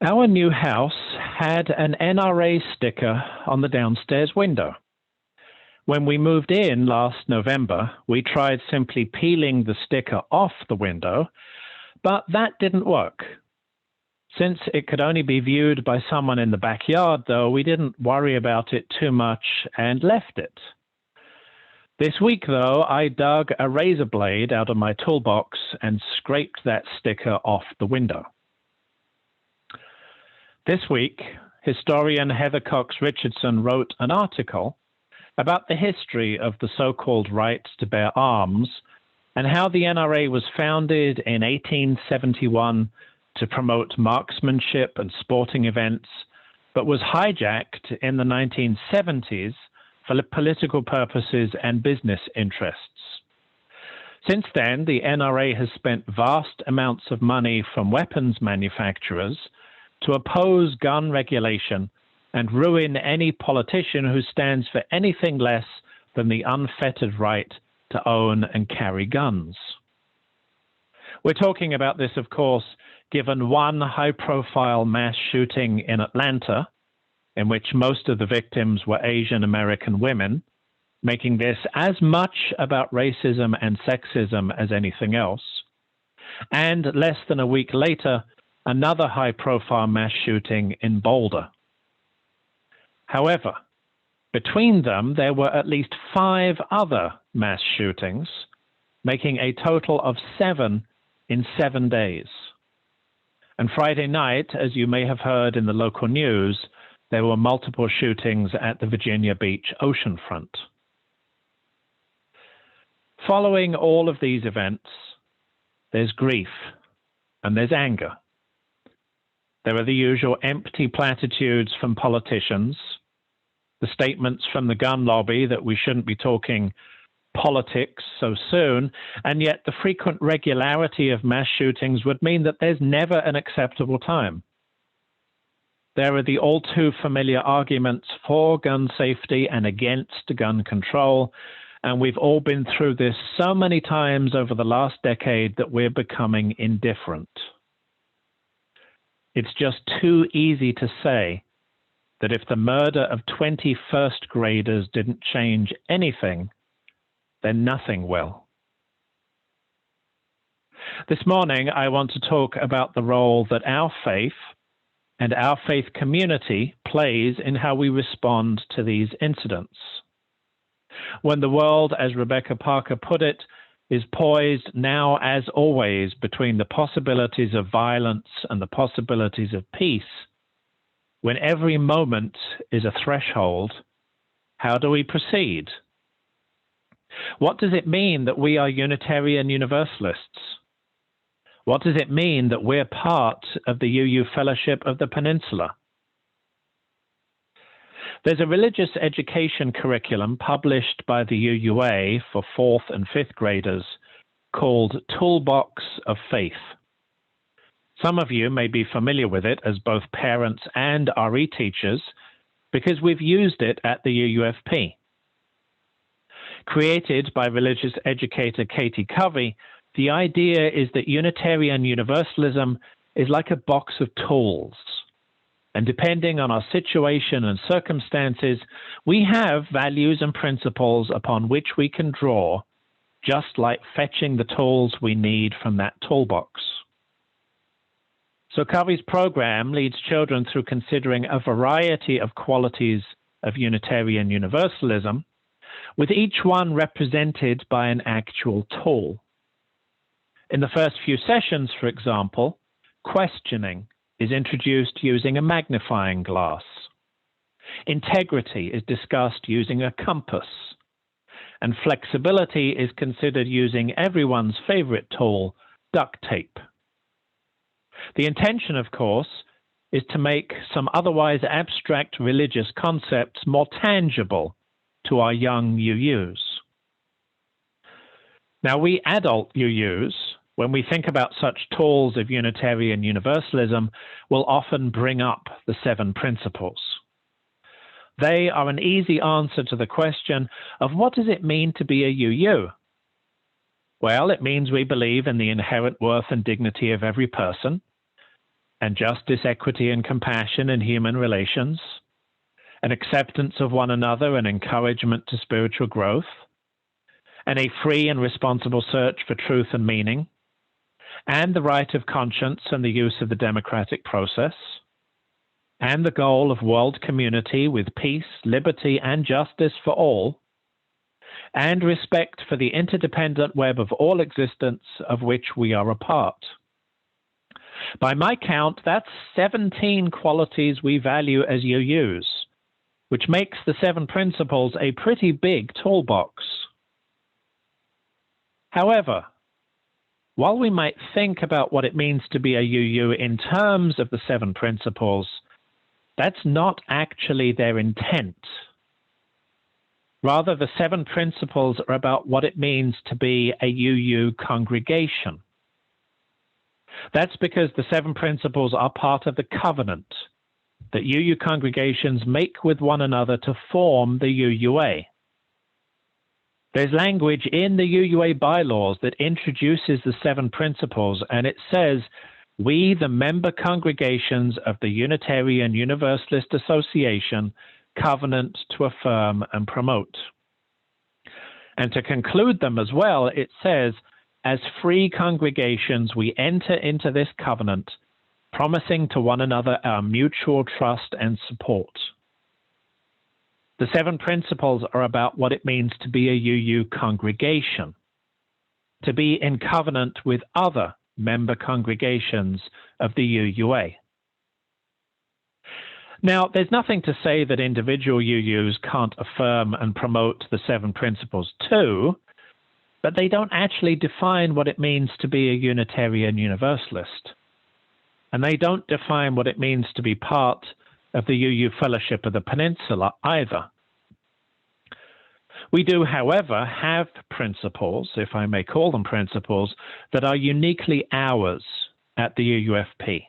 Our new house had an NRA sticker on the downstairs window. When we moved in last November, we tried simply peeling the sticker off the window, but that didn't work. Since it could only be viewed by someone in the backyard, though, we didn't worry about it too much and left it. This week, though, I dug a razor blade out of my toolbox and scraped that sticker off the window. This week, historian Heather Cox Richardson wrote an article about the history of the so-called right to bear arms and how the NRA was founded in 1871 to promote marksmanship and sporting events, but was hijacked in the 1970s for political purposes and business interests. Since then, the NRA has spent vast amounts of money from weapons manufacturers to oppose gun regulation and ruin any politician who stands for anything less than the unfettered right to own and carry guns. We're talking about this, of course, given one high-profile mass shooting in Atlanta, in which most of the victims were Asian American women, making this as much about racism and sexism as anything else, and less than a week later, another high-profile mass shooting in Boulder. However, between them, there were at least 5 other mass shootings, making a total of 7 in 7 days. And Friday night, as you may have heard in the local news, there were multiple shootings at the Virginia Beach oceanfront. Following all of these events, there's grief and there's anger. There are the usual empty platitudes from politicians, the statements from the gun lobby that we shouldn't be talking politics so soon, and yet the frequent regularity of mass shootings would mean that there's never an acceptable time. There are the all too familiar arguments for gun safety and against gun control, and we've all been through this so many times over the last decade that we're becoming indifferent. It's just too easy to say that if the murder of 20 first graders didn't change anything, then nothing will. This morning, I want to talk about the role that our faith and our faith community plays in how we respond to these incidents. When the world, as Rebecca Parker put it, is poised now as always between the possibilities of violence and the possibilities of peace, when every moment is a threshold, how do we proceed? What does it mean that we are Unitarian Universalists? What does it mean that we're part of the UU Fellowship of the Peninsula? There's a religious education curriculum published by the UUA for 4th and 5th graders called Toolbox of Faith. Some of you may be familiar with it as both parents and RE teachers because we've used it at the UUFP. Created by religious educator Katie Covey, the idea is that Unitarian Universalism is like a box of tools. And depending on our situation and circumstances, we have values and principles upon which we can draw, just like fetching the tools we need from that toolbox. So Covey's program leads children through considering a variety of qualities of Unitarian Universalism, with each one represented by an actual tool. In the first few sessions, for example, questioning is introduced using a magnifying glass. Integrity is discussed using a compass. And flexibility is considered using everyone's favorite tool, duct tape. The intention, of course, is to make some otherwise abstract religious concepts more tangible to our young UUs. Now, we adult UUs, when we think about such tools of Unitarian Universalism, will often bring up the 7 principles. They are an easy answer to the question of what does it mean to be a UU? Well, it means we believe in the inherent worth and dignity of every person. and justice, equity, and compassion in human relations, an acceptance of one another and encouragement to spiritual growth, and a free and responsible search for truth and meaning, and the right of conscience and the use of the democratic process, and the goal of world community with peace, liberty, and justice for all, and respect for the interdependent web of all existence of which we are a part. By my count, that's 17 qualities we value as UUs, which makes the 7 principles a pretty big toolbox. However, while we might think about what it means to be a UU in terms of the 7 principles, that's not actually their intent. Rather, the 7 principles are about what it means to be a UU congregation. That's because the 7 principles are part of the covenant that UU congregations make with one another to form the UUA. There's language in the UUA bylaws that introduces the 7 principles, and it says, "We, the member congregations of the Unitarian Universalist Association, covenant to affirm and promote." And to conclude them as well, it says, "As free congregations, we enter into this covenant, promising to one another our mutual trust and support." The 7 principles are about what it means to be a UU congregation, to be in covenant with other member congregations of the UUA. Now, there's nothing to say that individual UUs can't affirm and promote the 7 principles too, but they don't actually define what it means to be a Unitarian Universalist. And they don't define what it means to be part of the UU Fellowship of the Peninsula either. We do, however, have principles, if I may call them principles, that are uniquely ours at the UUFP.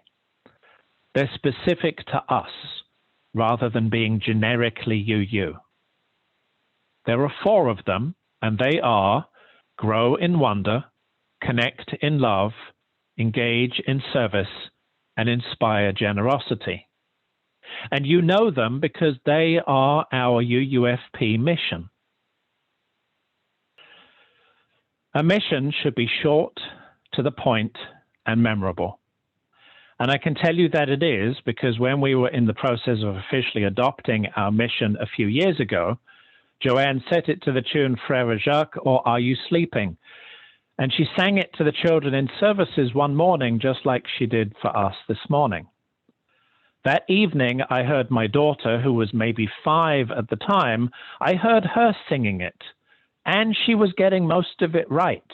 They're specific to us rather than being generically UU. There are 4 of them, and they are grow in wonder, connect in love, engage in service, and inspire generosity. And you know them because they are our UUFP mission. A mission should be short, to the point, and memorable. And I can tell you that it is because when we were in the process of officially adopting our mission a few years ago, Joanne set it to the tune Frère Jacques, or Are You Sleeping? And she sang it to the children in services one morning, just like she did for us this morning. That evening, I heard my daughter, who was maybe 5 at the time, I heard her singing it, and she was getting most of it right.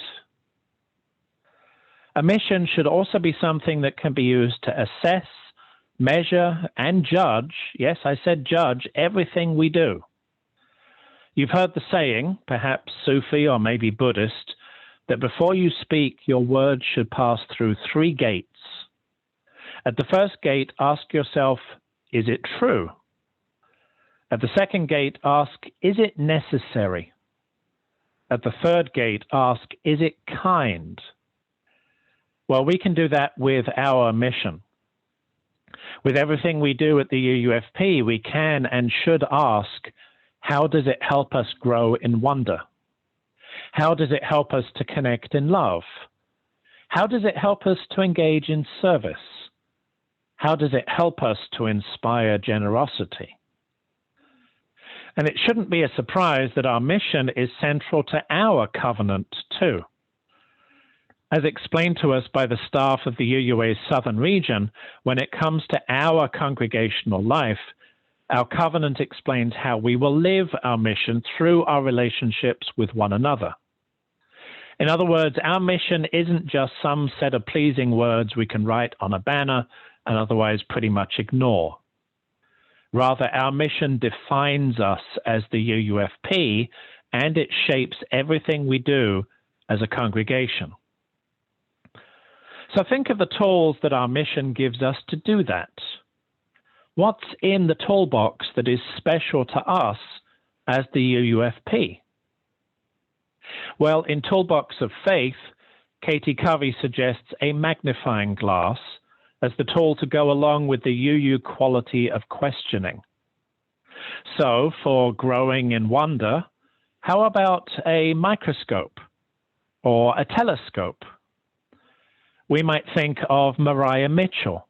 A mission should also be something that can be used to assess, measure, and judge, yes, I said judge, everything we do. You've heard the saying, perhaps Sufi or maybe Buddhist, that before you speak, your words should pass through 3 gates. At the first gate, ask yourself, is it true? At the second gate, ask, is it necessary? At the third gate, ask, is it kind? Well, we can do that with our mission. With everything we do at the UUFP, we can and should ask, how does it help us grow in wonder? How does it help us to connect in love? How does it help us to engage in service? How does it help us to inspire generosity? And it shouldn't be a surprise that our mission is central to our covenant too. As explained to us by the staff of the UUA's Southern region, when it comes to our congregational life, our covenant explains how we will live our mission through our relationships with one another. In other words, our mission isn't just some set of pleasing words we can write on a banner and otherwise pretty much ignore. Rather, our mission defines us as the UUFP, and it shapes everything we do as a congregation. So think of the tools that our mission gives us to do that. What's in the toolbox that is special to us as the UUFP? Well, in Toolbox of Faith, Katie Covey suggests a magnifying glass as the tool to go along with the UU quality of questioning. So for growing in wonder, how about a microscope or a telescope? We might think of Maria Mitchell,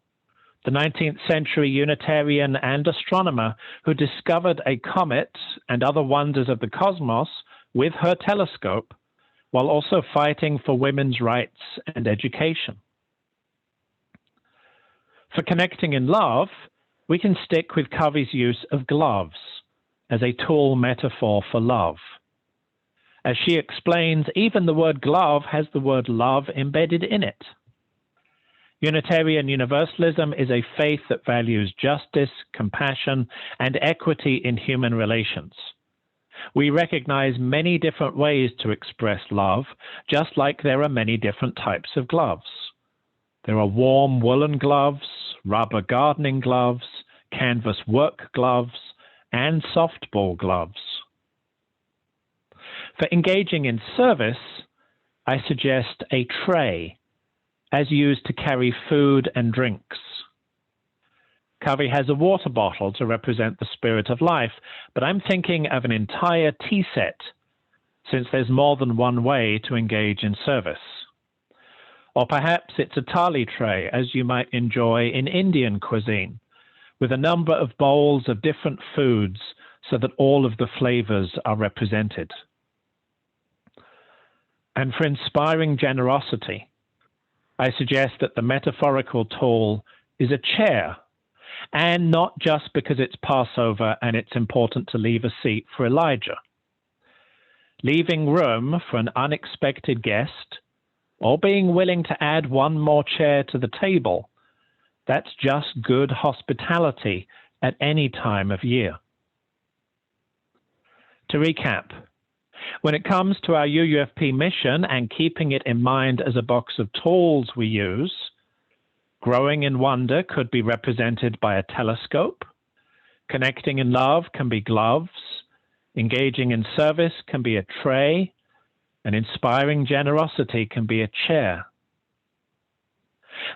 the 19th century Unitarian and astronomer who discovered a comet and other wonders of the cosmos with her telescope, while also fighting for women's rights and education. For connecting in love, we can stick with Covey's use of gloves as a tool metaphor for love. As she explains, even the word glove has the word love embedded in it. Unitarian Universalism is a faith that values justice, compassion, and equity in human relations. We recognize many different ways to express love, just like there are many different types of gloves. There are warm woolen gloves, rubber gardening gloves, canvas work gloves, and softball gloves. For engaging in service, I suggest a tray, as used to carry food and drinks. Covey has a water bottle to represent the spirit of life, but I'm thinking of an entire tea set, since there's more than one way to engage in service. Or perhaps it's a thali tray, as you might enjoy in Indian cuisine, with a number of bowls of different foods so that all of the flavors are represented. And for inspiring generosity, I suggest that the metaphorical tool is a chair, and not just because it's Passover and it's important to leave a seat for Elijah. Leaving room for an unexpected guest, or being willing to add one more chair to the table, that's just good hospitality at any time of year. To recap, when it comes to our UUFP mission and keeping it in mind as a box of tools we use, growing in wonder could be represented by a telescope, connecting in love can be gloves, engaging in service can be a tray, and inspiring generosity can be a chair.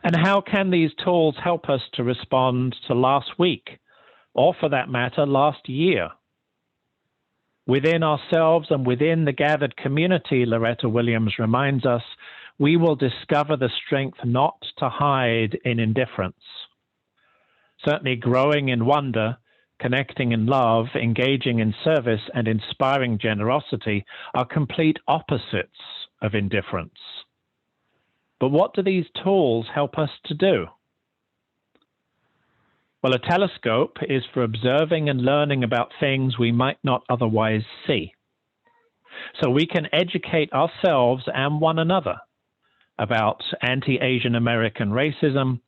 And how can these tools help us to respond to last week, or for that matter, last year? Within ourselves and within the gathered community, Loretta Williams reminds us, we will discover the strength not to hide in indifference. Certainly growing in wonder, connecting in love, engaging in service, and inspiring generosity are complete opposites of indifference. But what do these tools help us to do? Well, a telescope is for observing and learning about things we might not otherwise see. So we can educate ourselves and one another about anti-Asian American racism,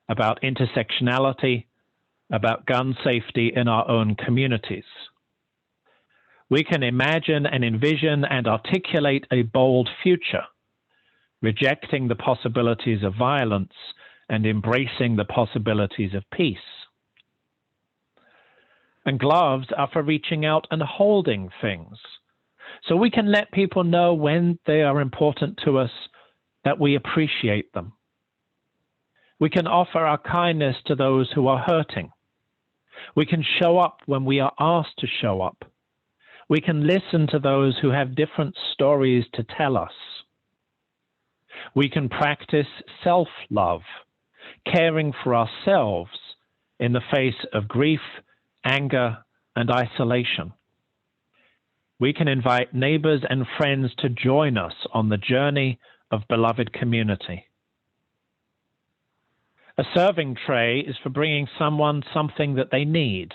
about intersectionality, about gun safety in our own communities. We can imagine and envision and articulate a bold future, rejecting the possibilities of violence and embracing the possibilities of peace. And gloves are for reaching out and holding things, so we can let people know when they are important to us that we appreciate them. We can offer our kindness to those who are hurting. We can show up when we are asked to show up. We can listen to those who have different stories to tell us. We can practice self-love, caring for ourselves in the face of grief, anger, and isolation. We can invite neighbors and friends to join us on the journey of beloved community. A serving tray is for bringing someone something that they need.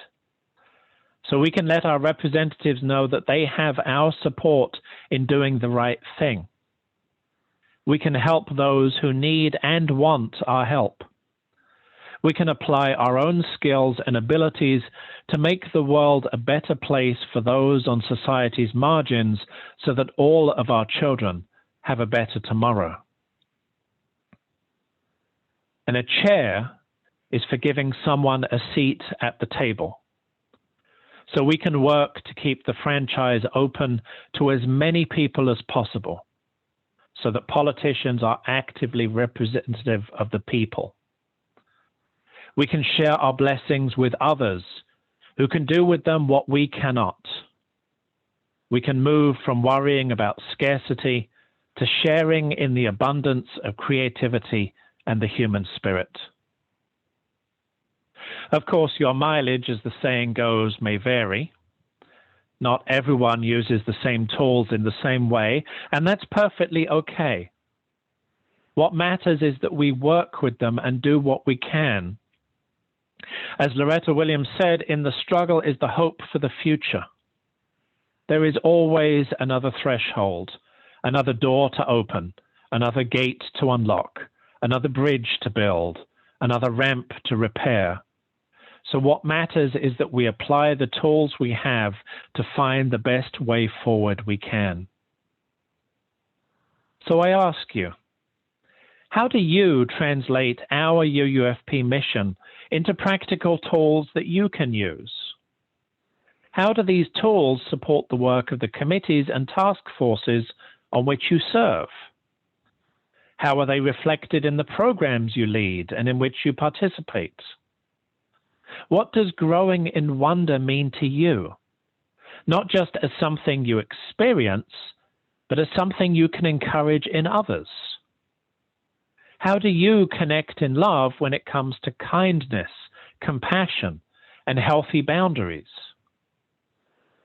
So we can let our representatives know that they have our support in doing the right thing. We can help those who need and want our help. We can apply our own skills and abilities to make the world a better place for those on society's margins so that all of our children have a better tomorrow. And a chair is for giving someone a seat at the table. So we can work to keep the franchise open to as many people as possible, so that politicians are actively representative of the people. We can share our blessings with others who can do with them what we cannot. We can move from worrying about scarcity to sharing in the abundance of creativity and the human spirit. Of course, your mileage, as the saying goes, may vary. Not everyone uses the same tools in the same way, and that's perfectly okay. What matters is that we work with them and do what we can. As Loretta Williams said, in the struggle is the hope for the future. There is always another threshold, another door to open, another gate to unlock, another bridge to build, another ramp to repair. So what matters is that we apply the tools we have to find the best way forward we can. So I ask you, how do you translate our UUFP mission into practical tools that you can use? How do these tools support the work of the committees and task forces on which you serve? How are they reflected in the programs you lead and in which you participate? What does growing in wonder mean to you? Not just as something you experience, but as something you can encourage in others. How do you connect in love when it comes to kindness, compassion, and healthy boundaries?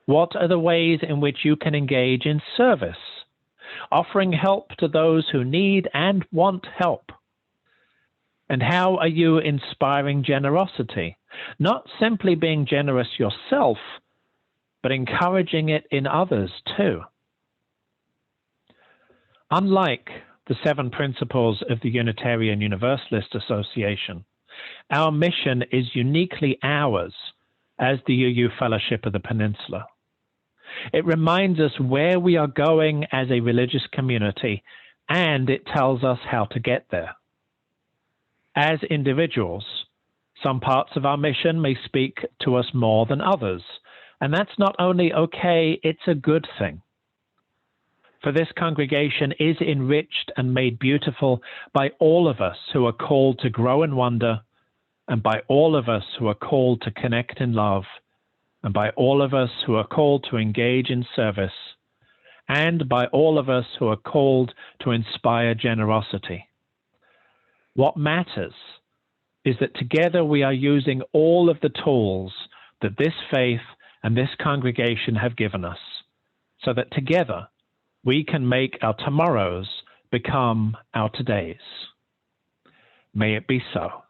What are the ways in which you can engage in service, offering help to those who need and want help? And how are you inspiring generosity, not simply being generous yourself, but encouraging it in others too? Unlike the 7 principles of the Unitarian Universalist Association, our mission is uniquely ours as the UU Fellowship of the Peninsula. It reminds us where we are going as a religious community, and it tells us how to get there. As individuals, some parts of our mission may speak to us more than others, and that's not only okay, it's a good thing. For this congregation is enriched and made beautiful by all of us who are called to grow in wonder, and by all of us who are called to connect in love, and by all of us who are called to engage in service, and by all of us who are called to inspire generosity. What matters is that together we are using all of the tools that this faith and this congregation have given us, so that together we can make our tomorrows become our todays. May it be so.